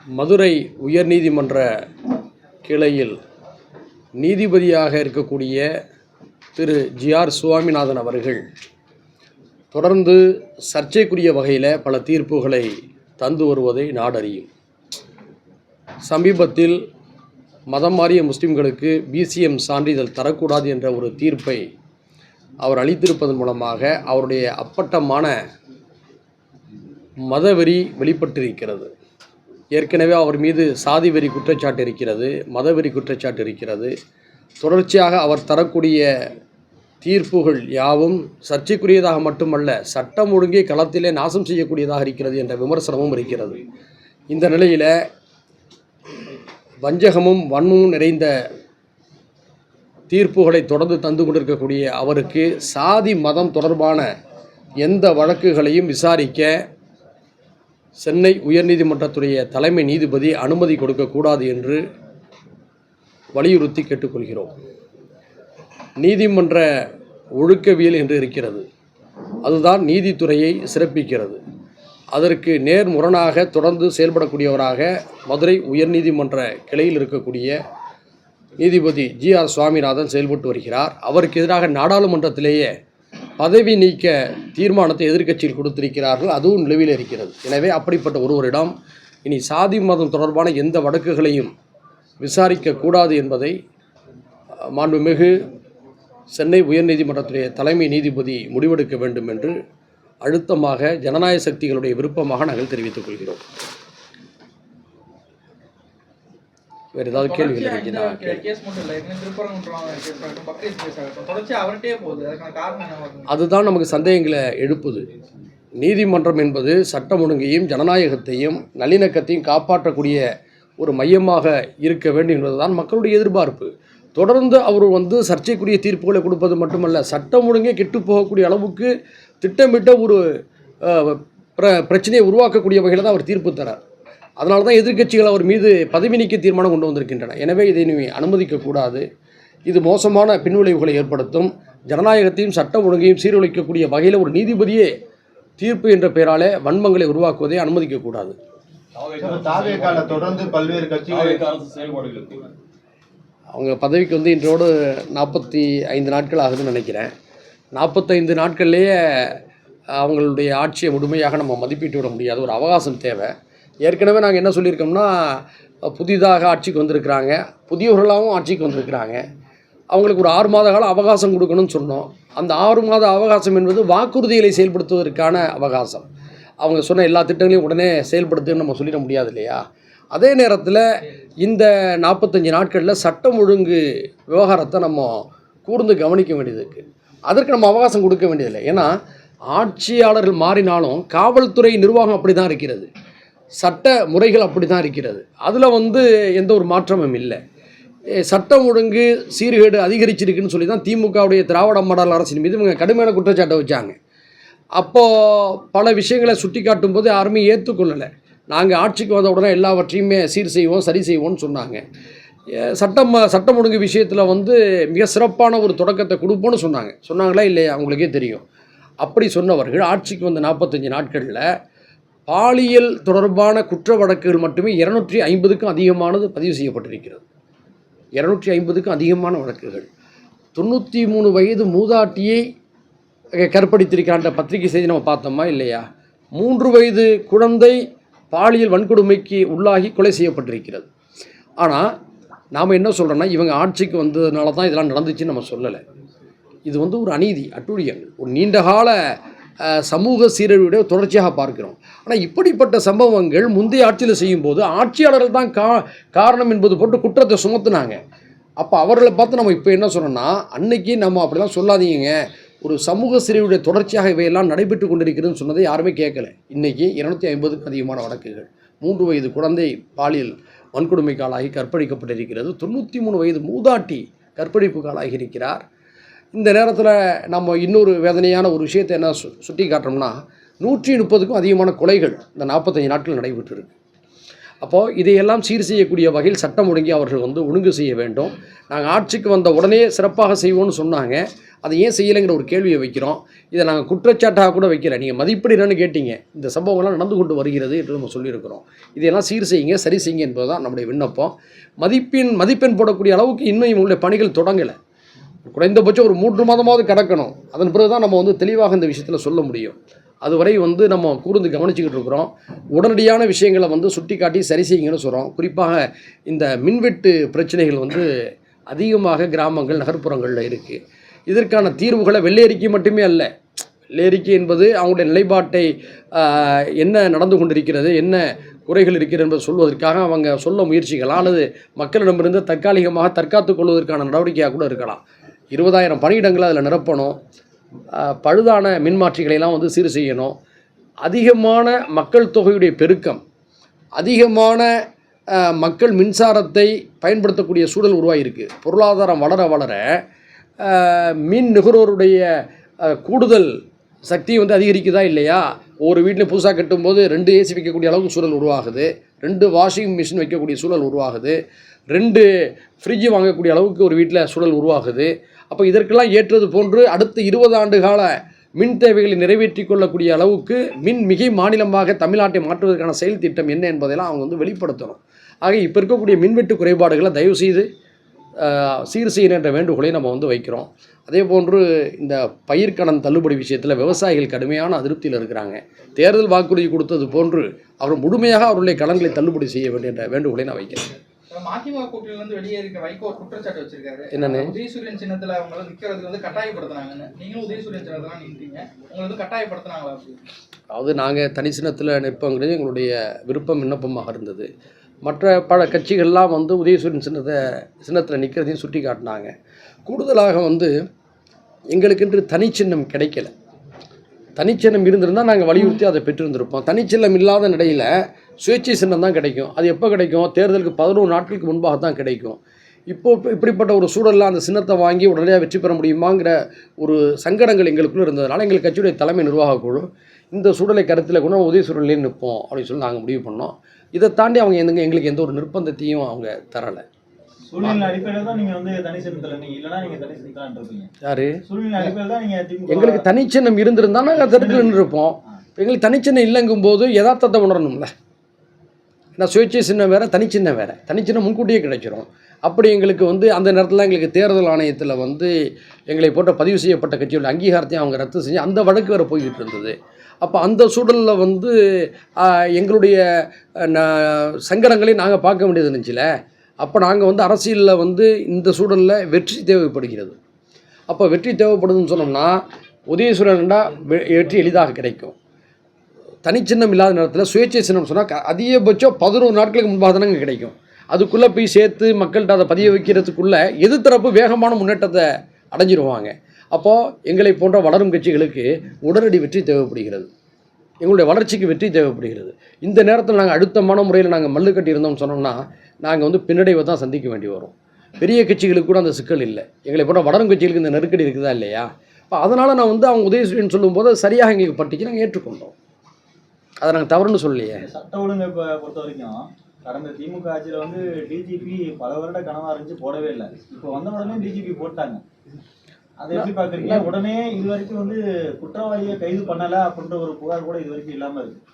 மதுரை உயர்நீதிமன்ற கிளையில் நீதிபதியாக இருக்கக்கூடிய திரு ஜி.ஆர். சுவாமிநாதன் அவர்கள் தொடர்ந்து சர்ச்சைக்குரிய வகையில் பல தீர்ப்புகளை தந்து வருவதை நாடறியும். சமீபத்தில் மதம் மாறிய முஸ்லிம்களுக்கு பிசிஎம் சான்றிதழ் தரக்கூடாது என்ற ஒரு தீர்ப்பை அவர் அளித்திருப்பதன் மூலமாக அவருடைய அப்பட்டமான மதவெறி வெளிப்பட்டிருக்கிறது. ஏற்கனவே அவர் மீது சாதி வெறி குற்றச்சாட்டு இருக்கிறது, மதவெறி குற்றச்சாட்டு இருக்கிறது. தொடர்ச்சியாக அவர் தரக்கூடிய தீர்ப்புகள் யாவும் சர்ச்சைக்குரியதாக மட்டுமல்ல, சட்டம் ஒழுங்கை களத்திலே நாசம் செய்யக்கூடியதாக இருக்கிறது என்ற விமர்சனமும் இருக்கிறது. இந்த நிலையில் வஞ்சகமும் வன்மமும் நிறைந்த தீர்ப்புகளை தொடர்ந்து தந்து கொண்டிருக்கக்கூடிய அவருக்கு சாதி மதம் தொடர்பான எந்த வழக்குகளையும் விசாரிக்க சென்னை உயர்நீதிமன்றத்துடைய தலைமை நீதிபதி அனுமதி கொடுக்கக்கூடாது என்று வலியுறுத்தி கேட்டுக்கொள்கிறோம். நீதிமன்ற ஒழுக்கவியல் என்று இருக்கிறது, அதுதான் நீதித்துறையை சிறப்பிக்கிறது. அதற்கு நேர்முரணாக தொடர்ந்து செயல்படக்கூடியவராக மதுரை உயர்நீதிமன்ற கிளையில் இருக்கக்கூடிய நீதிபதி ஜி.ஆர். சுவாமிநாதன் செயல்பட்டு வருகிறார். அவருக்கு எதிராக நாடாளுமன்றத்திலேயே பதவி நீக்க தீர்மானத்தை எதிர்க்கட்சியில் கொடுத்திருக்கிறார்கள், அதுவும் நிலுவையில் இருக்கிறது. எனவே அப்படிப்பட்ட ஒருவரிடம் இனி சாதி மதம் தொடர்பான எந்த வழக்குகளையும் விசாரிக்கக்கூடாது என்பதை மாண்புமிகு சென்னை உயர்நீதிமன்றத்துடைய தலைமை நீதிபதி முடிவெடுக்க வேண்டும் என்று அழுத்தமாக ஜனநாயக சக்திகளுடைய விருப்பமாக நாங்கள் தெரிவித்துக் கொள்கிறோம். வேறு ஏதாவது கேள்விகள் இருக்குன்னா? அதுதான் நமக்கு சந்தேகங்களை எழுப்புது. நீதிமன்றம் என்பது சட்டம் ஒழுங்கையும் ஜனநாயகத்தையும் நல்லிணக்கத்தையும் காப்பாற்றக்கூடிய ஒரு மையமாக இருக்க வேண்டும் என்பதுதான் மக்களுடைய எதிர்பார்ப்பு. தொடர்ந்து அவர் சர்ச்சைக்குரிய தீர்ப்புகளை கொடுப்பது மட்டுமல்ல, சட்டம் ஒழுங்கே கெட்டு போகக்கூடிய அளவுக்கு திட்டமிட்ட ஒரு பிரச்சனையை உருவாக்கக்கூடிய வகையில் தான் அவர் தீர்ப்பு தரார். அதனால தான் எதிர்க்கட்சிகள் அவர் மீது பதவி நீக்க தீர்மானம் கொண்டு வந்திருக்கின்றன. எனவே இதை நீ அனுமதிக்கக்கூடாது. இது மோசமான பின்விளைவுகளை ஏற்படுத்தும். ஜனநாயகத்தையும் சட்டம் ஒழுங்கையும் சீர்குலைக்கக்கூடிய வகையில் ஒரு நீதிபதியே தீர்ப்பு என்ற பெயராலே வன்மங்களை உருவாக்குவதை அனுமதிக்கக்கூடாது. தொடர்ந்து பல்வேறு கட்சிகள் அவங்க பதவிக்கு இன்றோடு 45 நாட்கள் ஆகுதுன்னு நினைக்கிறேன். 45 நாட்கள்லேயே அவங்களுடைய ஆட்சியை முழுமையாக நம்ம மதிப்பீட்டு விட முடியாது, ஒரு அவகாசம் தேவை. ஏற்கனவே நாங்கள் என்ன சொல்லியிருக்கோம்னா, புதிதாக ஆட்சிக்கு வந்திருக்கிறாங்க, புதியவர்களாகவும் ஆட்சிக்கு வந்திருக்கிறாங்க, அவங்களுக்கு ஒரு 6 மாத கால அவகாசம் கொடுக்கணும்னு சொன்னோம். அந்த 6 மாத அவகாசம் என்பது வாக்குறுதிகளை செயல்படுத்துவதற்கான அவகாசம். அவங்க சொன்ன எல்லா திட்டங்களையும் உடனே செயல்படுத்துன்னு நம்ம சொல்லிட முடியாது இல்லையா? அதே நேரத்தில் இந்த 45 நாட்களில் சட்டம் ஒழுங்கு விவகாரத்தை நம்ம கூர்ந்து கவனிக்க வேண்டியது இருக்குது. அதற்கு நம்ம அவகாசம் கொடுக்க வேண்டியதில்லை. ஏன்னா ஆட்சியாளர்கள் மாறினாலும் காவல்துறை நிர்வாகம் அப்படி தான் இருக்கிறது, சட்ட முறைகள் அப்படி தான் இருக்கிறது. அதில் எந்த ஒரு மாற்றமும் இல்லை. சட்டம் ஒழுங்கு சீர்கேடு அதிகரிச்சிருக்குன்னு சொல்லி தான் திமுகவுடைய திராவிட மாடல் அரசின் மீது இவங்க கடுமையான குற்றச்சாட்டை வச்சாங்க. அப்போது பல விஷயங்களை சுட்டி காட்டும் போது யாருமே ஏற்றுக்கொள்ளலை. நாங்கள் ஆட்சிக்கு வந்த உடனே எல்லாவற்றையுமே சீர் செய்வோம், சரி செய்வோம்னு சொன்னாங்க. சட்டம் ஒழுங்கு விஷயத்தில் மிக சிறப்பான ஒரு தொடக்கத்தை கொடுப்போன்னு சொன்னாங்களா இல்லையா? அவங்களுக்கே தெரியும். அப்படி சொன்னவர்கள் ஆட்சிக்கு வந்த 45 நாட்களில் பாலியல் தொடர்பான குற்ற வழக்குகள் மட்டுமே 250க்கும் அதிகமானது பதிவு செய்யப்பட்டிருக்கிறது. 250க்கும் அதிகமான வழக்குகள். 93 வயது மூதாட்டியை கற்பழித்திருக்கின்ற பத்திரிகை செய்தி நம்ம பார்த்தோமா இல்லையா? 3 வயது குழந்தை பாலியல் வன்கொடுமைக்கு உள்ளாகி கொலை செய்யப்பட்டிருக்கிறது. ஆனால் நாம் என்ன சொல்கிறோன்னா, இவங்க ஆட்சிக்கு வந்ததுனால தான் இதெல்லாம் நடந்துச்சுன்னு நம்ம சொல்லலை. இது ஒரு அநீதி, அட்டூழியங்கள், ஒரு நீண்டகால சமூக சீரழிவுடைய தொடர்ச்சியாக பார்க்கிறோம். ஆனால் இப்படிப்பட்ட சம்பவங்கள் முந்தைய ஆட்சியில் செய்யும்போது ஆட்சியாளர்கள் தான் காரணம் என்பது போட்டு குற்றத்தை சுமத்துனாங்க. அப்போ அவர்களை பார்த்து நம்ம இப்போ என்ன சொல்கிறோன்னா, அன்னைக்கு நம்ம அப்படிலாம் சொல்லாதீங்க, ஒரு சமூக சீரழிவுடைய தொடர்ச்சியாக இவையெல்லாம் நடைபெற்று கொண்டிருக்கிறதுன்னு சொன்னதை யாருமே கேட்கலை. இன்றைக்கி 250க்கும் அதிகமான வழக்குகள். 3 வயது குழந்தை பாலியல் வன்கொடுமைக்கு ஆளாகி கற்பழிக்கப்பட்டிருக்கிறது. 93 வயது மூதாட்டி கற்பழிப்புக்கு ஆளாகி இருக்கிறார். இந்த நேரத்தில் நம்ம இன்னொரு வேதனையான ஒரு விஷயத்தை என்ன சுட்டி காட்டுறோம்னா, 130க்கும் அதிகமான கொலைகள் இந்த 45 நாட்கள் நடைபெற்றிருக்கு. அப்போது இதையெல்லாம் சீர் செய்யக்கூடிய வகையில் சட்டம் ஒழுங்கி அவர்கள் ஒழுங்கு செய்ய வேண்டும். நாங்கள் ஆட்சிக்கு வந்த உடனே சிறப்பாக செய்வோம்னு சொன்னாங்க. அதை ஏன் செய்யலைங்கிற ஒரு கேள்வியை வைக்கிறோம். இதை நாங்கள் குற்றச்சாட்டாக கூட வைக்கல. நீங்கள் மதிப்பீடு என்னன்னு கேட்டீங்க. இந்த சம்பவங்கள்லாம் நடந்து கொண்டு வருகிறது என்று நம்ம சொல்லியிருக்கிறோம். இதையெல்லாம் சீர் செய்யுங்க, சரி செய்யுங்க என்பது தான் நம்முடைய விண்ணப்பம். மதிப்பெண் போடக்கூடிய அளவுக்கு இன்னும் இவங்களுடைய பணிகள் தொடங்கலை. குறைந்தபட்சம் ஒரு 3 மாதமாவது கிடக்கணும். அதன் பிறகு தான் நம்ம வந்து தெளிவாக இந்த விஷயத்தில் சொல்ல முடியும். அதுவரை வந்து நம்ம கூர்ந்து கவனிச்சுக்கிட்டு இருக்கிறோம். உடனடியான விஷயங்களை வந்து சுட்டி காட்டி சரி செய்யுங்கன்னு சொல்கிறோம். குறிப்பாக இந்த மின்வெட்டு பிரச்சனைகள் வந்து அதிகமாக கிராமங்கள் நகர்ப்புறங்களில் இருக்குது. இதற்கான தீர்வுகளை வெள்ளையறிக்கை மட்டுமே அல்ல. வெள்ளையறிக்கை என்பது அவங்களுடைய நிலைப்பாட்டை என்ன நடந்து கொண்டிருக்கிறது, என்ன குறைகள் இருக்கிறது என்பதை சொல்வதற்காக அவங்க சொல்ல முயற்சிகள் அல்லது மக்களிடமிருந்து தற்காலிகமாக தற்காத்துக் கொள்வதற்கான நடவடிக்கையாக கூட இருக்கலாம். 20,000 பணியிடங்களை அதில் நிரப்பணும். பழுதான மின்மாற்றிகளையெல்லாம் வந்து சீர் செய்யணும். அதிகமான மக்கள் தொகையுடைய பெருக்கம், அதிகமான மக்கள் மின்சாரத்தை பயன்படுத்தக்கூடிய சூழல் உருவாகியிருக்கு. பொருளாதாரம் வளர வளர மின் நுகர்வோருடைய கூடுதல் சக்தி வந்து அதிகரிக்குதா இல்லையா? ஒரு வீட்டில் புதுசாக கட்டும்போது 2 ஏசி வைக்கக்கூடிய அளவுக்கு சூழல் உருவாகுது, 2 வாஷிங் மிஷின் வைக்கக்கூடிய சூழல் உருவாகுது, 2 ஃப்ரிட்ஜு வாங்கக்கூடிய அளவுக்கு ஒரு வீட்டில் சூழல் உருவாகுது. அப்போ இதற்கெல்லாம் ஏற்றது போன்று அடுத்த 20 ஆண்டு கால மின் தேவைகளை நிறைவேற்றி கொள்ளக்கூடிய அளவுக்கு மின் மிகை மாநிலமாக தமிழ்நாட்டை மாற்றுவதற்கான செயல் திட்டம் என்ன என்பதெல்லாம் அவங்க வந்து வெளிப்படுத்தணும். ஆக இப்போ இருக்கக்கூடிய மின்வெட்டு குறைபாடுகளை தயவுசெய்து சீர் செய்யணும் என்ற வேண்டுகோளை நம்ம வந்து வைக்கிறோம். அதே போன்று இந்த பயிர்க்கடன் தள்ளுபடி விஷயத்தில் விவசாயிகள் கடுமையான அதிருப்தியில் இருக்கிறாங்க. தேர்தல் வாக்குறுதி கொடுத்தது போன்று அவர் முழுமையாக அவருடைய கடன்களை தள்ளுபடி செய்ய வேண்டிய என்ற வேண்டுகோளை நான் வைக்கிறேன். மதிமுக கூட்டணியிலிருந்து வெளியே இருக்க வைகோ ஒரு குற்றச்சாட்டு வச்சிருக்காரு. என்னன்னு? உதயசூரியன் சின்னத்துல அவங்க நிக்கிறதுக்கு வந்து கட்டாயப்படுத்தினாங்கன்னு. நீங்களும் உதயசூரியன் சின்னத்துல நின்றீங்க, உங்களை வந்து கட்டாயப்படுத்தினாங்களா? அதாவது நாங்கள் தனி சின்னத்தில் நிற்போங்கிறது எங்களுடைய விருப்பம் விண்ணப்பமாக இருந்தது. மற்ற பல கட்சிகள்லாம் வந்து உதயசூரியன் சின்னத்தில் நிற்கிறதையும் சுட்டி காட்டினாங்க. கூடுதலாக வந்து எங்களுக்கென்று தனிச்சின்னம் கிடைக்கல. தனிச்சின்னம் இருந்திருந்தால் நாங்கள் வலியுறுத்தி அதை பெற்றிருந்திருப்போம். தனிச்சின்னம் இல்லாத நிலையில் சுயேட்சை சின்னம் தான் கிடைக்கும். அது எப்போ கிடைக்கும்? தேர்தலுக்கு 11 நாட்களுக்கு முன்பாக தான் கிடைக்கும். இப்படிப்பட்ட ஒரு சூழலில் அந்த சின்னத்தை வாங்கி உடனடியாக வெற்றி பெற முடியுமாங்கிற ஒரு சங்கடங்கள் எங்களுக்குள்ளே இருந்ததுனால எங்கள் கட்சியுடைய தலைமை நிர்வாக குழு இந்த சூழலை கருத்தில் கொண்டு உதயசூரியன்லேயே நிற்போம் அப்படின்னு சொல்லி நாங்கள் முடிவு பண்ணோம். இதை தாண்டி அவங்க எங்களுக்கு எந்த ஒரு நிர்பந்தத்தையும் அவங்க தரலை. சூழ்நிலை அடிப்படையில் தான் நீங்கள் வந்து தனி சின்னத்தில் இல்லைன்னா நீங்கள் தனி சின்னத்தில் இருப்பீங்க. யாரு? சூழ்நிலை அடிப்படையில் தான் நீங்கள் எங்களுக்கு தனிச்சின்னம் இருந்திருந்தால் நாங்கள் தெருவில் நின்றுருப்போம். எங்களுக்கு தனிச்சின்னம் இல்லைங்கும் போது யதார்த்தத்தை உணரணும்ல. ஏன்னா சுயேட்சை சின்னம் வேறு, தனிச்சின்னம் வேறு. தனிச்சின்னம் முன்கூட்டியே கிடைச்சிரும். அப்படி எங்களுக்கு வந்து அந்த நேரத்தில் எங்களுக்கு தேர்தல் ஆணையத்தில் வந்து எங்களை போன்ற பதிவு செய்யப்பட்ட கட்சியோட அங்கீகாரத்தையும் அவங்க ரத்து செஞ்சு அந்த வழக்கு வேறு போய்கிட்டு இருந்தது. அப்போ அந்த சூழலில் வந்து எங்களுடைய சங்கடங்களை நாங்கள் பார்க்க வேண்டியது இருந்துச்சுல. அப்போ நாங்கள் வந்து அரசியலில் வந்து இந்த சூழலில் வெற்றி தேவைப்படுகிறது. அப்போ வெற்றி தேவைப்படுதுன்னு சொன்னோம்னா உதயசூரியன்டா வெற்றி எளிதாக கிடைக்கும். தனிச்சின்னம் இல்லாத நேரத்தில் சுயேட்சை சின்னம் சொன்னால் அதிகபட்சம் 11 நாட்களுக்கு முன்பாக தானே கிடைக்கும். அதுக்குள்ளே போய் சேர்த்து மக்கள்கிட்ட அதை பதிய வைக்கிறதுக்குள்ளே எதிர்த்தரப்பு வேகமான முன்னேற்றத்தை அடைஞ்சிருவாங்க. அப்போது எங்களை போன்ற வளரும் கட்சிகளுக்கு உடனடி வெற்றி தேவைப்படுகிறது. எங்களுடைய வளர்ச்சிக்கு வெற்றி தேவைப்படுகிறது. இந்த நேரத்தில் நாங்கள் அழுத்தமான முறையில் நாங்கள் மல்லு கட்டி இருந்தோம்னு சொன்னோம்னா நாங்கள் வந்து பின்னடைவை தான் சந்திக்க வேண்டி வரும். பெரிய கட்சிகளுக்கு கூட அந்த சிக்கல் இல்லை. எங்களை போன்ற வளரும் கட்சிகளுக்கு இந்த நெருக்கடி இருக்குதா இல்லையா? இப்போ அதனால் நான் வந்து அவங்க உதயசூரியன் சொல்லும்போது சரியாக எங்களுக்கு பட்டுச்சு, நாங்கள் ஏற்றுக்கொண்டோம். அதை நாங்கள் தவறுன்னு சொல்லலையே. சட்ட ஒழுங்கை பொறுத்த வரைக்கும் கடந்த திமுக ஆட்சியில் வந்து டிஜிபி பல வருட கனவா இருந்துச்சு, போடவே இல்லை. இப்போ வந்த உடனே டிஜிபி போட்டாங்க. அதை எப்படி பார்க்குறீங்க? உடனே இது வரைக்கும் வந்து குற்றவாளியை கைது பண்ணலை அப்படின்ற ஒரு புகார் கூட இது வரைக்கும் இல்லாமல் இருக்குது.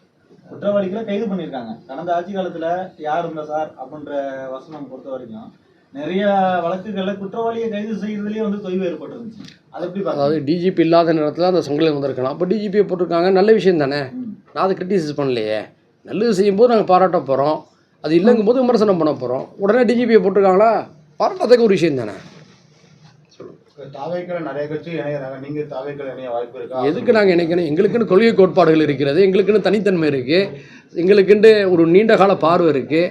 குற்றவாளிகளை கைது பண்ணியிருக்காங்க. கடந்த ஆட்சி காலத்தில் யார் இருந்தா சார் அப்படின்ற வசனம் பொறுத்த வரைக்கும் நிறைய வழக்குகளில் குற்றவாளியை கைது செய்யறதுலேயே வந்து தொய்வு ஏற்பட்டுருந்துச்சு. அதை எப்படி பார்க்க? அதாவது டிஜிபி இல்லாத நேரத்தில் அந்த சங்கடம் வந்திருக்கலாம். அப்போ டிஜிபியை போட்டிருக்காங்க, நல்ல விஷயம் தானே. நான் அதை கிரிட்டிசைஸ் பண்ணலையே. நல்லது செய்யும்போது நாங்கள் பாராட்ட போகிறோம், அது இல்லைங்கும் போது விமர்சனம் பண்ண போகிறோம். உடனே டிஜிபியை போட்டிருக்காங்களா, பாராட்டத்துக்கு ஒரு விஷயம் தானே. தாவேக்கள் நிறைய கட்சி இணைகிறாங்க, நீங்கள் தாவேக்கள் இணைய வாய்ப்பு இருக்கா? எதுக்கு நாங்கள் இணைக்கணும்? எங்களுக்குன்னு கொள்கை கோட்பாடுகள் இருக்கிறது, எங்களுக்குன்னு தனித்தன்மை இருக்குது, எங்களுக்குன்னு ஒரு நீண்ட கால பார்வை இருக்குது.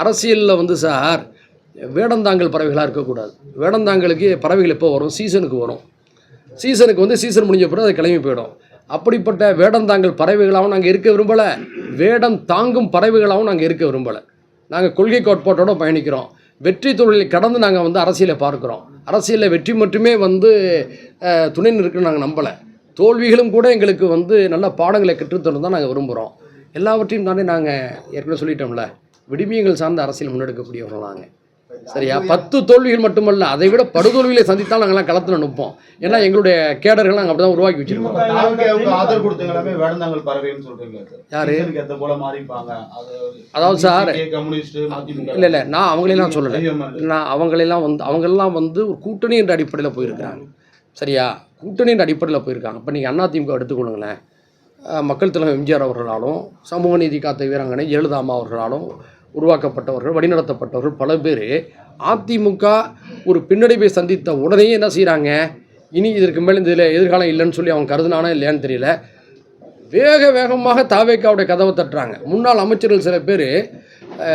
அரசியலில் வந்து சார் வேடந்தாங்கல் பறவைகளாக இருக்கக்கூடாது. வேடந்தாங்களுக்கு பறவைகள் எப்போ வரும்? சீசனுக்கு வரும். சீசனுக்கு வந்து சீசன் முடிஞ்ச பிறகு அது கிளம்பி போயிடும். அப்படிப்பட்ட வேடந்தாங்கல் பறவைகளாகவும் நாங்கள் இருக்க விரும்பலை, வேடம் தாங்கும் பறவைகளாகவும் நாங்கள் இருக்க விரும்பலை. நாங்கள் கொள்கை கோட்பாட்டோடு பயணிக்கிறோம். வெற்றி தொழிலை கடந்து நாங்கள் வந்து அரசியலை பார்க்குறோம். அரசியலில் வெற்றி மட்டுமே வந்து துணை நிற்கணும்னு நாங்கள் நம்பலை. தோல்விகளும் கூட எங்களுக்கு வந்து நல்ல பாடங்களை கற்றுத்தரணும் தான் நாங்கள் விரும்புகிறோம். எல்லாவற்றையும் தானே நாங்கள் ஏற்கனவே சொல்லிட்டோம்ல, விடுமியங்கள் சார்ந்த அரசியல் முன்னெடுக்கக்கூடியவர்கள் நாங்கள். சரியா? 10 தோல்விகள் மட்டுமல்ல, அதை விட படுதோல்விகளை சந்தித்தால் நாங்கள்லாம் களத்தில் நிற்போம். ஏன்னா எங்களுடைய கேடர்கள் நாங்கள் அப்படி தான் உருவாக்கி வச்சிருக்கோம். ஆதரவு கொடுத்தீங்களாமே வேடந்தாங்கல் பறவைன்னு சொல்றீங்க சார். யாரு? ஏத்த போல மாறிப்பாங்க. அதாவது சார், கம்யூனிஸ்ட் இல்லை நான் அவங்களெல்லாம் சொல்லலை. நான் அவங்களெல்லாம் வந்து ஒரு கூட்டணி என்ற அடிப்படையில் போயிருக்கிறாங்க. சரியா? கூட்டணி என்ற அடிப்படையில் போயிருக்காங்க. இப்போ நீங்கள் அதிமுக எடுத்துக்கொள்ளுங்களேன். மக்கள் தலைவர் எம்ஜிஆர் அவர்களாலும் சமூக நீதி காத்த வீராங்கனை ஜெயலலிதா அம்மா அவர்களாலும் உருவாக்கப்பட்டவர்கள், வழிநடத்தப்பட்டவர்கள் பல பேர் அதிமுக ஒரு பின்னடைவை சந்தித்த உடனே என்ன செய்கிறாங்க, இனி இதற்கு மேலே இதில் எதிர்காலம் இல்லைன்னு சொல்லி அவங்க கருதுனானா இல்லையான்னு தெரியல, வேகமாக தாவேக்காவுடைய கதவை தட்டுறாங்க. முன்னாள் அமைச்சர்கள் சில பேர்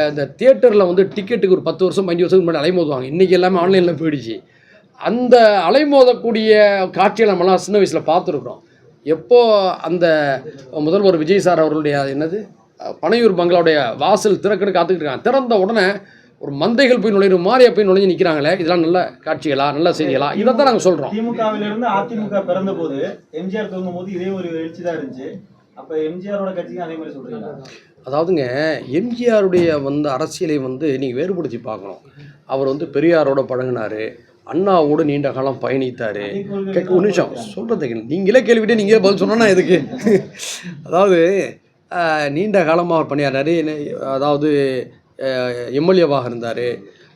இந்த தியேட்டரில் வந்து டிக்கெட்டுக்கு ஒரு 10 வருஷம் 5 வருஷத்துக்கு முன்னாடி அலைமோதுவாங்க. இன்றைக்கி எல்லாமே ஆன்லைனில் போயிடுச்சு. அந்த அலைமோதக்கூடிய காட்சியை நம்மலாம் சின்ன வயசில் பார்த்துருக்குறோம். எப்போ அந்த முதல்வர் விஜய் சார் அவர்களுடைய என்னது பனையூர் பங்களாவுடைய வாசல் திறக்கன்னு காத்துக்கிட்டு இருக்காங்க. திறந்த உடனே ஒரு மந்தைகள் போய் நுழையிற மாதிரியா போய் நுழைஞ்சு நிற்கிறாங்களே, இதெல்லாம் நல்ல காட்சிகளா, நல்ல செய்திகளா? இதை தான் நாங்கள் சொல்கிறோம். திமுகவிலிருந்து அதிமுக பிறந்த போது எம்ஜிஆர் தோங்கும் போது இதே ஒரு எழுச்சி தான் இருந்துச்சு. அப்போ எம்ஜிஆரோட கட்சிக்கும் அதே மாதிரி சொல்கிறீங்களா? அதாவதுங்க, எம்ஜிஆருடைய வந்து அரசியலை வந்து நீங்கள் வேறுபடுத்தி பார்க்கணும். அவர் வந்து பெரியாரோட பழகினார், அண்ணாவோடு நீண்ட காலம் பயணித்தார். ஒரு நிமிஷம் சொல்கிறதுக்கு நீங்களே கேள்விட்டே நீங்களே பதில் சொன்னா எதுக்கு? அதாவது நீண்ட காலமாக அவர் பணியாற்றினார். அதாவது எம்எல்ஏவாக இருந்தார்,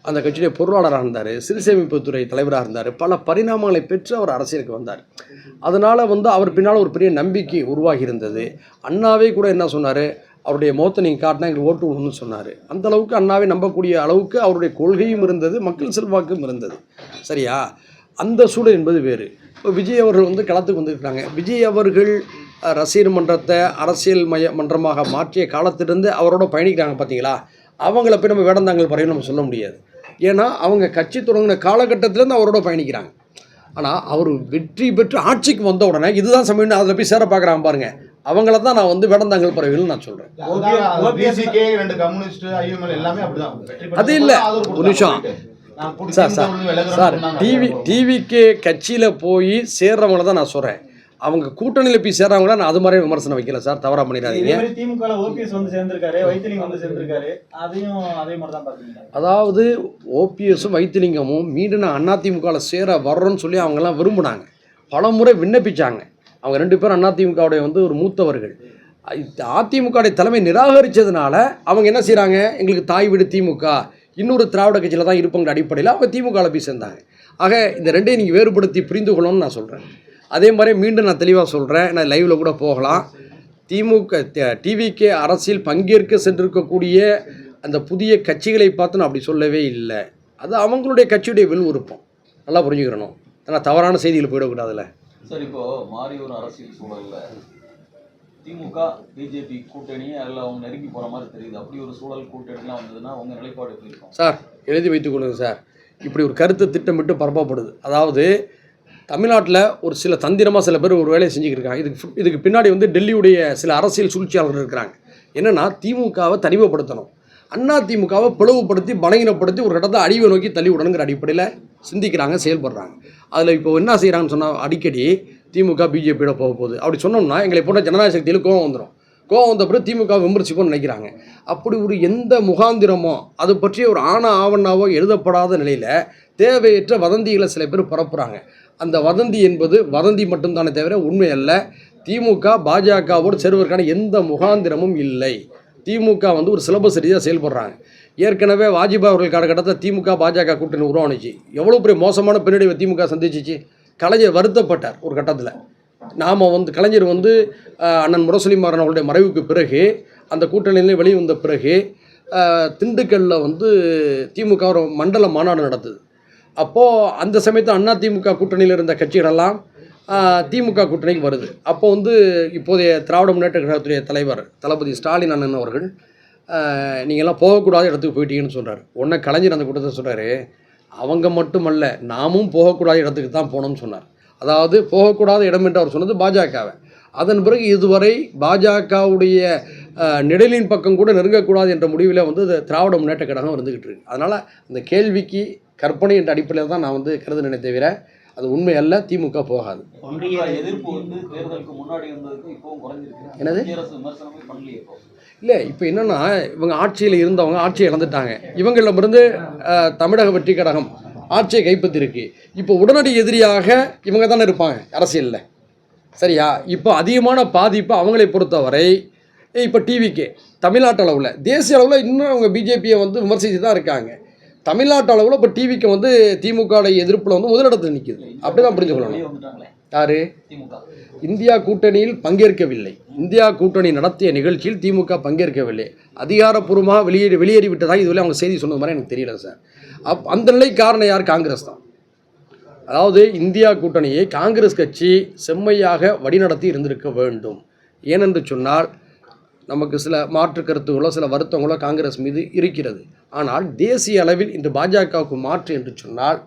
அந்த கட்சியுடைய பொருளாளராக இருந்தார், சிறுசேமிப்புத்துறை தலைவராக இருந்தார். பல பரிணாமங்களை பெற்று அவர் அரசியலுக்கு வந்தார். அதனால் வந்து அவர் பின்னால் ஒரு பெரிய நம்பிக்கை உருவாகி இருந்தது. அண்ணாவே கூட என்ன சொன்னார், அவருடைய முகத்தை நீங்கள் காட்டினா எங்களுக்கு ஓட்டு விடணும்னு சொன்னார். அந்த அளவுக்கு அண்ணாவை நம்பக்கூடிய அளவுக்கு அவருடைய கொள்கையும் இருந்தது, மக்கள் செல்வாக்கும் இருந்தது. சரியா? அந்த சூழல் என்பது வேறு. இப்போ விஜய் அவர்கள் வந்து களத்துக்கு வந்துருக்காங்க. விஜய் அவர்கள் ரசிகர் மன்றத்தை அரசியல் மன்றமாக மாற்றிய காலத்திலிருந்து அவரோட பயணிக்கிறாங்க. பார்த்தீங்களா? அவங்கள போய் நம்ம வேடந்தாங்கல் பறவைன்னு நம்ம சொல்ல முடியாது. ஏன்னா அவங்க கட்சி தொடங்கின காலகட்டத்திலேருந்து அவரோட பயணிக்கிறாங்க. ஆனால் அவர் வெற்றி பெற்று ஆட்சிக்கு வந்த உடனே இதுதான் சமயம் அதில் போய் சேர பார்க்குறாங்க பாருங்க. அவங்கள தான் நான் வந்து வேடந்தாங்கல் பறவைகள் நான் சொல்கிறேன். அது இல்லை, ஒரு நிமிஷம் சார். டிவிக்கு கட்சியில் போய் சேர்றவங்கள தான் நான் சொல்கிறேன். அவங்க கூட்டணியில் போய் சேர்றவங்கள நான் அது மாதிரி விமர்சனம் வைக்கல சார், தவறாக பண்ணிடாதீங்க. அதாவது ஓபிஎஸும் வைத்திலிங்கமும் மீண்டும் நான் அதிமுகவில் சேர வர்றோன்னு சொல்லி அவங்கெல்லாம் விரும்பினாங்க, பல முறை விண்ணப்பிச்சாங்க. அவங்க 2 பேரும் அதிமுகவுடைய வந்து ஒரு மூத்தவர்கள். அதிமுகவுடைய தலைமை நிராகரித்ததுனால அவங்க என்ன செய்கிறாங்க, எங்களுக்கு தாய் வீடு திமுக, இன்னொரு திராவிட கட்சியில் தான் இருப்பங்கிற அடிப்படையில் அவங்க திமுகவில் போய் சேர்ந்தாங்க. ஆக இந்த ரெண்டையும் நீங்கள் வேறுபடுத்தி புரிந்து கொள்ளணும்னு நான் சொல்கிறேன். அதே மாதிரி மீண்டும் நான் தெளிவாக சொல்கிறேன், நான் லைவில் கூட போகலாம். டிவிக்கு அரசியல் பங்கேற்க சென்றிருக்கக்கூடிய அந்த புதிய கட்சிகளை பார்த்து நான் அப்படி சொல்லவே இல்லை. அது அவங்களுடைய கட்சியுடைய விருப்பம், நல்லா புரிஞ்சுக்கிறணும். ஆனால் தவறான செய்திகள் போயிடக்கூடாதுல்ல சார். இப்போ மாறி ஒரு அரசியல் சூழல்ல திமுக பிஜேபி கூட்டணி அதில் அவங்க நெருங்கி போகிற மாதிரி தெரியுது. அப்படி ஒரு சூழல் கூட்டணிலாம் வந்ததுன்னா அவங்க நிலைப்பாடு எப்படி இருக்கும் சார்? எழுதி வைத்துக் கொள்ளுங்க சார். இப்படி ஒரு கருத்து திட்டமிட்டு பரப்பப்படுது. அதாவது தமிழ்நாட்டில் ஒரு சில தந்திரமாக சில பேர் ஒரு வேலையை செஞ்சுக்கிருக்காங்க. இதுக்கு பின்னாடி வந்து டெல்லியுடைய சில அரசியல் சூழ்ச்சியாளர்கள் இருக்கிறாங்க. என்னென்னா, திமுகவை தனிமைப்படுத்தணும், அண்ணா திமுகவை பிளவுபடுத்தி பலகீனப்படுத்தி ஒரு இடத்தை அழிவை நோக்கி தள்ளி விடணுங்கிற அடிப்படையில் சிந்திக்கிறாங்க, செயல்படுறாங்க. அதில் இப்போ என்ன செய்கிறாங்கன்னு சொன்னால், அடிக்கடி திமுக பிஜேபியோட போக போகுது அப்படி சொன்னோம்னா எங்களை போன்ற ஜனநாயக சக்தியில் கோவம் வந்துடும். கோவம் வந்த பிறகு திமுக விமர்சிப்போம்னு நினைக்கிறாங்க. அப்படி ஒரு எந்த முகாந்திரமோ அது பற்றிய ஒரு ஆவணாவோ எழுதப்படாத நிலையில் தேவையற்ற வதந்திகளை சில பேர் பரப்புகிறாங்க. அந்த வதந்தி என்பது வதந்தி மட்டும்தானே தவிர உண்மை அல்ல. திமுக பாஜகவோடு சேருவதற்கான எந்த முகாந்திரமும் இல்லை. திமுக வந்து ஒரு சிலபஸ் ரீதியாக செயல்படுறாங்க. ஏற்கனவே வாஜ்பாய் அவர்கள் காலகட்டத்தில் திமுக பாஜக கூட்டணி உருவானுச்சு. எவ்வளோ பெரிய மோசமான பின்னடைவை திமுக சந்திச்சிச்சு. கலைஞர் வருத்தப்பட்டார் ஒரு கட்டத்தில். நாம் வந்து கலைஞர் வந்து அண்ணன் முரசொலி மாறன் அவர்களுடைய மறைவுக்கு பிறகு, அந்த கூட்டணியிலே வெளியே வந்த பிறகு திண்டுக்கல்லில் வந்து திமுக ஒரு மண்டல மாநாடு நடத்துது. அப்போது அந்த சமயத்தில் அண்ணா திமுக கூட்டணியில் இருந்த கட்சிகளெல்லாம் திமுக கூட்டணிக்கு வருது. அப்போ வந்து இப்போதைய திராவிட முன்னேற்ற கழகத்துடைய தலைவர் தளபதி ஸ்டாலின் அண்ணன் அவர்கள் நீங்கள்லாம் போகக்கூடாத இடத்துக்கு போயிட்டீங்கன்னு சொல்கிறார். உடனே கலைஞர் அந்த கூட்டத்தை சொல்கிறாரு, அவங்க மட்டுமல்ல நாமும் போகக்கூடாத இடத்துக்கு தான் போனோம்னு சொன்னார். அதாவது போகக்கூடாத இடம் என்று அவர் சொன்னது பாஜகவை. அதன் பிறகு இதுவரை பாஜகவுடைய நிழலின் பக்கம் கூட நெருங்கக்கூடாது என்ற முடிவில் வந்து திராவிட முன்னேற்ற கழகம் இருந்துக்கிட்டு இருக்கு. அதனால் அந்த கேள்விக்கு கற்பனை என்ற அடிப்படையில் தான் நான் வந்து கருதுனே தவிர அது உண்மை அல்ல. திமுக போகாது. எதிர்ப்பு வந்து தேர்தலுக்கு முன்னாடி இருந்ததுக்கு இப்பவும் குறைஞ்சிருக்கு. என்னது? இல்லை இப்போ என்னென்னா இவங்க ஆட்சியில் இருந்தவங்க ஆட்சியை இழந்துட்டாங்க. இவங்களிடமிருந்து தமிழக வெற்றி கழகம் ஆட்சியை கைப்பற்றிருக்கு. இப்போ உடனடி எதிரியாக இவங்க தானே இருப்பாங்க அரசியலில், சரியா? இப்போ அதிகமான பாதிப்பு அவங்களை பொறுத்தவரை இப்போ டிவிக்கு தமிழ்நாட்டு அளவில், தேசிய அளவில் இன்னும் அவங்க பிஜேபியை வந்து விமர்சித்து தான் இருக்காங்க. தமிழ்நாட்டு அளவில் இப்போ டிவிக்கு வந்து திமுக எதிர்ப்பில் வந்து முதலிடத்தில் நிற்கிது. அப்படி தான் புரிஞ்சு கொள்ளணும். யார்? இந்தியா கூட்டணியில் பங்கேற்கவில்லை. இந்தியா கூட்டணி நடத்திய நிகழ்ச்சியில் திமுக பங்கேற்கவில்லை. அதிகாரப்பூர்வமாக வெளியேறிவிட்டதாக இதுவரை அவங்க செய்தி சொன்னது மாதிரி எனக்கு தெரியல சார். அந்த நிலைக்கு காரணம் யார்? காங்கிரஸ் தான். அதாவது இந்தியா கூட்டணியை காங்கிரஸ் கட்சி செம்மையாக வழிநடத்தி இருந்திருக்க வேண்டும். ஏனென்று சொன்னால் நமக்கு சில மாற்று கருத்துகளோ சில வருத்தங்களோ காங்கிரஸ் மீது இருக்கிறது. ஆனால் தேசிய அளவில் இன்று பாஜகவுக்கு மாற்று என்று சொன்னால்,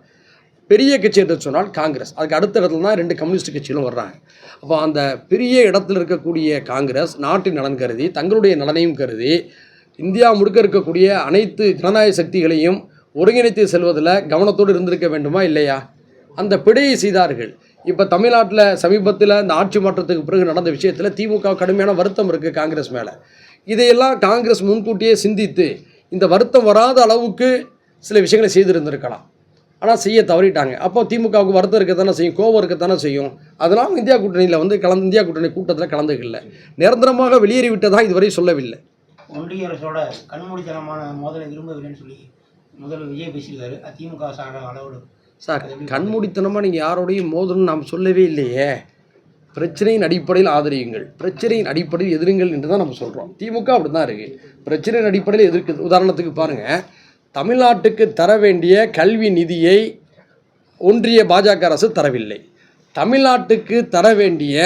பெரிய கட்சி என்று சொன்னால் காங்கிரஸ், அதுக்கு அடுத்த இடத்துல தான் 2 கம்யூனிஸ்ட் கட்சிகளும் வர்றாங்க. அப்போ அந்த பெரிய இடத்தில் இருக்கக்கூடிய காங்கிரஸ் நாட்டின் நலன் கருதி, தங்களுடைய நலனையும் கருதி, இந்தியா முழுக்க இருக்கக்கூடிய அனைத்து ஜனநாயக சக்திகளையும் ஒருங்கிணைத்து செல்வதில் கவனத்தோடு இருந்திருக்க வேண்டுமா இல்லையா? அந்த பிழையை செய்தார்கள். இப்போ தமிழ்நாட்டில் சமீபத்தில் இந்த ஆட்சி மாற்றத்துக்கு பிறகு நடந்த விஷயத்தில் திமுக கடுமையான வருத்தம் இருக்குது காங்கிரஸ் மேலே. இதையெல்லாம் காங்கிரஸ் முன்கூட்டியே சிந்தித்து இந்த வருத்தம் வராத அளவுக்கு சில விஷயங்களை செய்திருந்திருக்கலாம். ஆனால் செய்ய தவறிட்டாங்க. அப்போ திமுகவுக்கு வருத்தம் இருக்கத்தானே செய்யும், கோபம் இருக்கத்தானே செய்யும். அதனால் இந்தியா கூட்டணியில் வந்து இந்தியா கூட்டணி கூட்டத்தில் கலந்துக்கல. நிரந்தரமாக வெளியேறிவிட்டதாக இதுவரை சொல்லவில்லை. ஒன்றிய அரசோட கண்மூடித்தனமான மோதலை விரும்பவில்லைன்னு சொல்லி முதல்வர் விஜய் பேசியிருக்காரு. திமுக சார்ந்த அளவோடு சார், கண்மூடித்தனமாக நீங்கள் யாரோடையும் மோதணும்னு நாம் சொல்லவே இல்லையே. பிரச்சனையின் அடிப்படையில் ஆதரியுங்கள், பிரச்சனையின் அடிப்படையில் எதிருங்கள் என்று தான் நம்ம சொல்கிறோம். திமுக அப்படி தான் இருக்குது, பிரச்சனையின் அடிப்படையில் எதிர்க்குது. உதாரணத்துக்கு பாருங்கள், தமிழ்நாட்டுக்கு தர வேண்டிய கல்வி நிதியை ஒன்றிய பாஜக அரசு தரவில்லை. தமிழ்நாட்டுக்கு தர வேண்டிய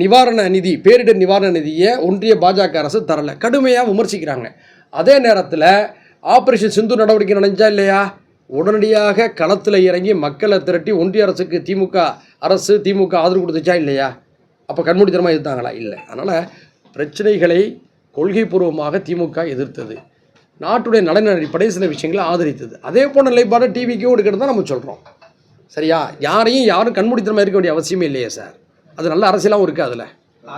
நிவாரண நிதி, பேரிடர் நிவாரண நிதியை ஒன்றிய பாஜக அரசு தரலை, கடுமையாக விமர்சிக்கிறாங்க. அதே நேரத்தில் ஆப்ரேஷன் சிந்து நடவடிக்கை நடந்துச்சா இல்லையா? உடனடியாக களத்தில் இறங்கி மக்களை திரட்டி ஒன்றிய அரசுக்கு திமுக ஆதரவு கொடுத்துச்சா இல்லையா? அப்போ கண்மூடித்தனமாக எதிர்த்தாங்களா? இல்லை. அதனால் பிரச்சனைகளை கொள்கை பூர்வமாக திமுக எதிர்த்தது, நாட்டுடைய நலன் அடிப்படையில் சில விஷயங்களை ஆதரித்தது. அதே போன்ற நிலைப்பாடு டிவிக்கும் எடுக்கிறது தான் நம்ம சொல்கிறோம், சரியா? யாரும் கண்மூடித்தனமாக இருக்க வேண்டிய அவசியமே இல்லையே சார். அது நல்ல அரசியலாகவும் இருக்குது. அதில்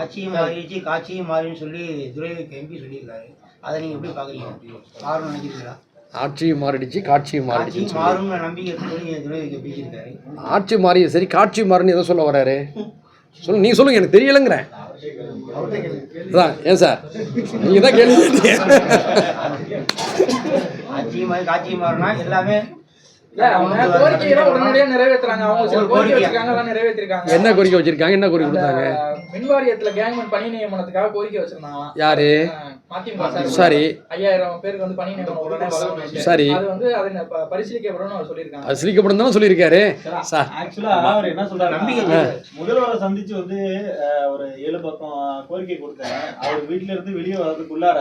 ஆட்சியும் மாறிடுச்சு, காட்சியும் மாறின்னு சொல்லி துரை எம்பி சொல்லியிருக்காரு. அதை நீங்கள் எப்படி பார்க்குறீங்க? மாறும் நினைக்கிறீங்களா? ஆட்சியும் மாறிடுச்சு, காட்சியும் மாறிடுச்சு, மாறும்னு நம்பிக்கை துரை பேசியிருக்காரு. ஆட்சி மாறிய சரி, காட்சி மாறுன்னு எதை சொல்ல வர்றாரு? நீ சொல்லுங்க, எனக்கு தெரியலைங்கிறேன். ஏன் சார் நீங்க தான் கேள்வி காட்சி மாறினா எல்லாமே என்ன கோரிக்கை வச்சிருக்காங்க? என்ன கோரிக்கை கொடுத்தாங்க? மின்வாரியத்துல கேங்மேன் பணி நியமனத்துக்காக கோரிக்கை வச்சிருந்தாங்க. யாரு? சரி, 5000 பேருக்கு வந்து பணி நியமனம் உடனே வழங்கணும். சரி, அது வந்து அதை பரிசீலிக்கப்படும் அவர் சொல்லியிருக்காங்க. பரிசீலிக்கப்படும் தானே சொல்லியிருக்காரு சார். ஆக்சுவலா அவர் என்ன சொல்றாரு, முதல்வரை சந்திச்சு வந்து ஒரு 7 பக்கம் கோரிக்கை கொடுத்தேன். அவர் வீட்டுல இருந்து வெளியே வர்றதுக்குள்ளார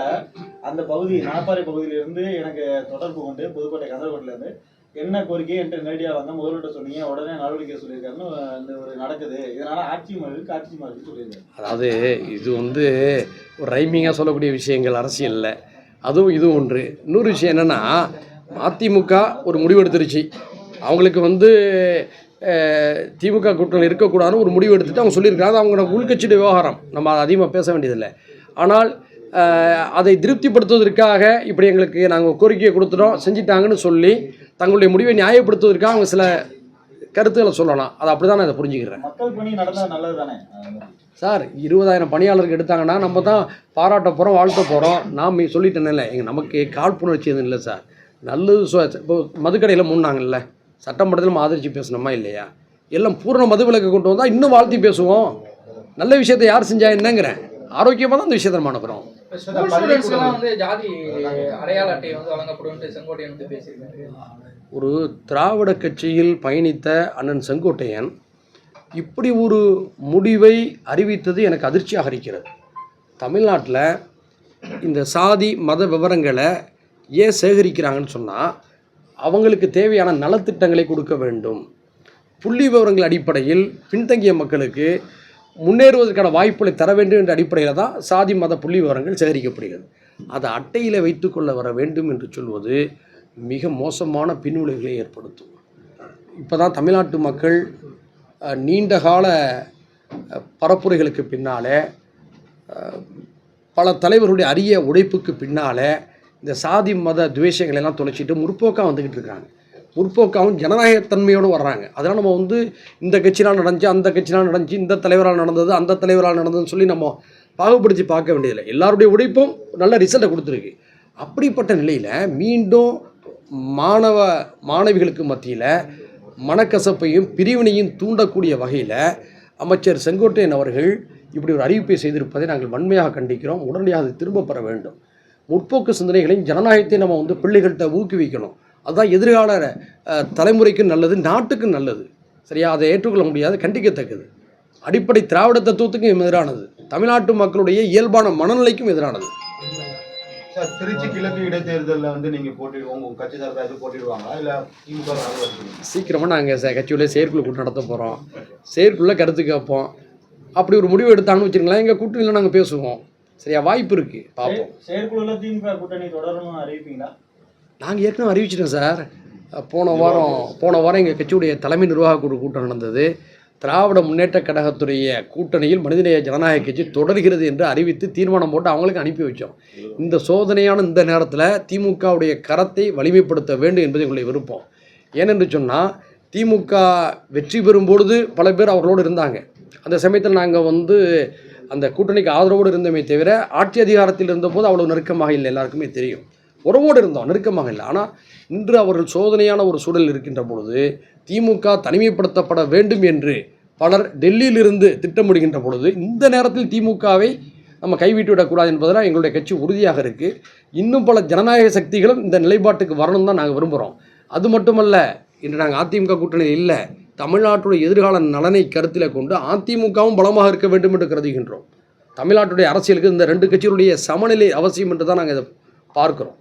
அந்த பகுதி நாப்பாறை பகுதியில இருந்து எனக்கு தொடர்பு கொண்டு புதுக்கோட்டை கந்தர்கோட்டையில இருந்து என்ன கோரிக்கை என்று நேரடியாக வந்தால் முதல்வர்கிட்ட சொன்னீங்க, உடனே நடவடிக்கை சொல்லியிருக்காருன்னு இந்த ஒரு நடக்குது. இதனால ஆட்சி மாறி சொல்லியிருக்காரு. அதாவது இது வந்து ஒரு ரைமிங்காக சொல்லக்கூடிய விஷயங்கள் அரசியலில், அதுவும் இதுவும் ஒன்று. இன்னொரு விஷயம் என்னென்னா, அதிமுக ஒரு முடிவு எடுத்துருச்சு. அவங்களுக்கு வந்து திமுக கூட்டணியில் இருக்கக்கூடாதுன்னு ஒரு முடிவு எடுத்துட்டு அவங்க சொல்லியிருக்காங்க. அவங்களோட உள்கட்சியுடைய விவகாரம், நம்ம அதை அதிகமாக பேச வேண்டியதில்லை. ஆனால் அதை திருப்திப்படுத்துவதற்காக இப்படி எங்களுக்கு நாங்கள் கோரிக்கையை கொடுத்துட்டோம், செஞ்சிட்டாங்கன்னு சொல்லி தங்களுடைய முடிவை நியாயப்படுத்துவதற்காக அவங்க சில கருத்துக்களை சொல்லலாம். அதை அப்படி தான் நான் இதை புரிஞ்சுக்கிறேன். மக்கள் பணி நடந்தால் நல்லது தானே சார். 20,000 பணியாளருக்கு எடுத்தாங்கன்னா நம்ம தான் பாராட்ட போகிறோம், வாழ்த்த போகிறோம். நான் சொல்லிட்டேன்ல, நமக்கு காழ்ப்புணர்ச்சி எதுவும் இல்லை சார். நல்லது. இப்போ மதுக்கடையில் மூணாங்கல்ல, சட்டமன்றத்தில் நம்ம ஆதரித்து பேசணுமா இல்லையா? எல்லாம் பூர்ண மது விலக்கு கொண்டு வந்தால் இன்னும் வாழ்த்தி பேசுவோம். நல்ல விஷயத்தை யார் செஞ்சா என்னங்கிறேன். ஆரோக்கியமாக தான் இந்த விஷயத்தை நம்ம அனுப்புகிறோம். ஜாதி அடையாள அட்டை வந்து வழங்கப்படும் செங்கோட்டையன் வந்து பேசியிருக்காரு. ஒரு திராவிட கட்சியில் பயணித்த அண்ணன் செங்கோட்டையன் இப்படி ஒரு முடிவை அறிவித்தது எனக்கு அதிர்ச்சியாக இருக்கிறது. தமிழ்நாட்டில் இந்த சாதி மத விவரங்களை ஏன் சேகரிக்கிறாங்கன்னு சொன்னால், அவங்களுக்கு தேவையான நலத்திட்டங்களை கொடுக்க வேண்டும். புள்ளி விவரங்கள் அடிப்படையில் பின்தங்கிய மக்களுக்கு முன்னேறுவதற்கான வாய்ப்புகளை தர வேண்டும் என்ற அடிப்படையில் தான் சாதி மத புள்ளி விவரங்கள் சேகரிக்கப்படுகிறது. அதை அட்டையில் வைத்துக்கொள்ள வர வேண்டும் என்று சொல்வது மிக மோசமான பின்விளைவுகளை ஏற்படுத்தும். இப்போ தான் தமிழ்நாட்டு மக்கள் நீண்ட கால பரப்புரைகளுக்கு பின்னாலே பல தலைவர்களுடைய அரிய உழைப்புக்கு பின்னால் இந்த சாதி மத துவேஷங்களை எல்லாம் தொலைச்சிட்டு முற்போக்காக வந்துக்கிட்டு இருக்காங்க. முற்போக்காகவும் ஜனநாயகத்தன்மையோடு வர்றாங்க. அதனால் நம்ம வந்து இந்த கட்சினால் நடந்துச்சு, அந்த கட்சினால் நடந்துச்சு, இந்த தலைவரால் நடந்தது, அந்த தலைவரால் நடந்ததுன்னு சொல்லி நம்ம பாகுபடுத்தி பார்க்க வேண்டியதில்லை. எல்லாருடைய உழைப்பும் நல்ல ரிசல்ட்டை கொடுத்துருக்கு. அப்படிப்பட்ட நிலையில் மீண்டும் மாணவிகளுக்கு மத்தியில் மனக்கசப்பையும் பிரிவினையும் தூண்டக்கூடிய வகையில் அமைச்சர் செங்கோட்டையன் அவர்கள் இப்படி ஒரு அறிவிப்பை செய்திருப்பதை நாங்கள் வன்மையாக கண்டிக்கிறோம். உடனடியாக அதை திரும்ப பெற வேண்டும். முற்போக்கு சிந்தனைகளையும் ஜனநாயகத்தையும் நம்ம வந்து பிள்ளைகள்கிட்ட ஊக்குவிக்கணும். அதுதான் எதிர்கால தலைமுறைக்கும் நல்லது, நாட்டுக்கும் நல்லது. சரியா? அதை ஏற்றுக்கொள்ள முடியாது, கண்டிக்கத்தக்கது. அடிப்படை திராவிட தத்துவத்துக்கும் எதிரானது, தமிழ்நாட்டு மக்களுடைய இயல்பான மனநிலைக்கும் எதிரானது. சார், திருச்சி கிழக்கு இடைத்தேர்தலில் வந்து நீங்க உங்க கட்சி சார்பாக போட்டிடுவாங்களா இல்ல திமுக? சீக்கிரமாக நாங்கள் கட்சியுடைய செயற்குழு கூட்டம் நடத்த போகிறோம். செயற்குழுல கருத்து கேட்போம். அப்படி ஒரு முடிவு எடுத்தாங்கன்னு வச்சுருங்களேன், எங்கள் கூட்டணியில் நாங்கள் பேசுவோம். சரியா? வாய்ப்பு இருக்குது, பார்ப்போம். செயற்குழுல திமுக கூட்டணி தொடரணும்னு அறிவிப்பீங்களா? நாங்கள் ஏற்கனவே அறிவிச்சிட்டோம் சார். போன வாரம் எங்கள் கட்சியுடைய தலைமை நிர்வாக குழு கூட்டம் நடந்தது. திராவிட முன்னேற்ற கழகத்துடைய கூட்டணியில் மனிதநேய ஜனநாயக கட்சி தொடர்கிறது என்று அறிவித்து தீர்மானம் போட்டு அவங்களுக்கு அனுப்பி வச்சோம். இந்த சோதனையான இந்த நேரத்தில் திமுகவுடைய கரத்தை வலிமைப்படுத்த வேண்டும் என்பது எங்களுடைய விருப்பம். ஏனென்று சொன்னால், திமுக வெற்றி பெறும் பொழுது பல பேர் அவர்களோடு இருந்தாங்க. அந்த சமயத்தில் நாங்கள் வந்து அந்த கூட்டணிக்கு ஆதரவோடு இருந்தோமே தவிர ஆட்சி அதிகாரத்தில் இருந்தபோது அவ்வளோ நெருக்கமாக இல்லை. எல்லாருக்குமே தெரியும், உறவோடு இருந்தோம், நெருக்கமாக இல்லை. ஆனால் இன்று அவர்கள் சோதனையான ஒரு சூழல் இருக்கின்ற பொழுது திமுக தனிமைப்படுத்தப்பட வேண்டும் என்று பலர் டெல்லியிலிருந்து திட்டமிடுகின்ற பொழுது இந்த நேரத்தில் திமுகவை நம்ம கைவிட்டுவிடக்கூடாது என்பதெல்லாம் எங்களுடைய கட்சி உறுதியாக இருக்குது. இன்னும் பல ஜனநாயக சக்திகளும் இந்த நிலைப்பாட்டுக்கு வரணும் தான் நாங்கள் விரும்புகிறோம். அது மட்டுமல்ல, இன்று நாங்கள் அதிமுக கூட்டணியில் இல்லை. தமிழ்நாட்டுடைய எதிர்கால நலனை கருத்தில் கொண்டு அதிமுகவும் பலமாக இருக்க வேண்டும் என்று கருதுகின்றோம். தமிழ்நாட்டுடைய அரசியலுக்கு இந்த ரெண்டு கட்சிகளுடைய சமநிலை அவசியம் என்று தான் நாங்கள் இதை பார்க்குறோம்.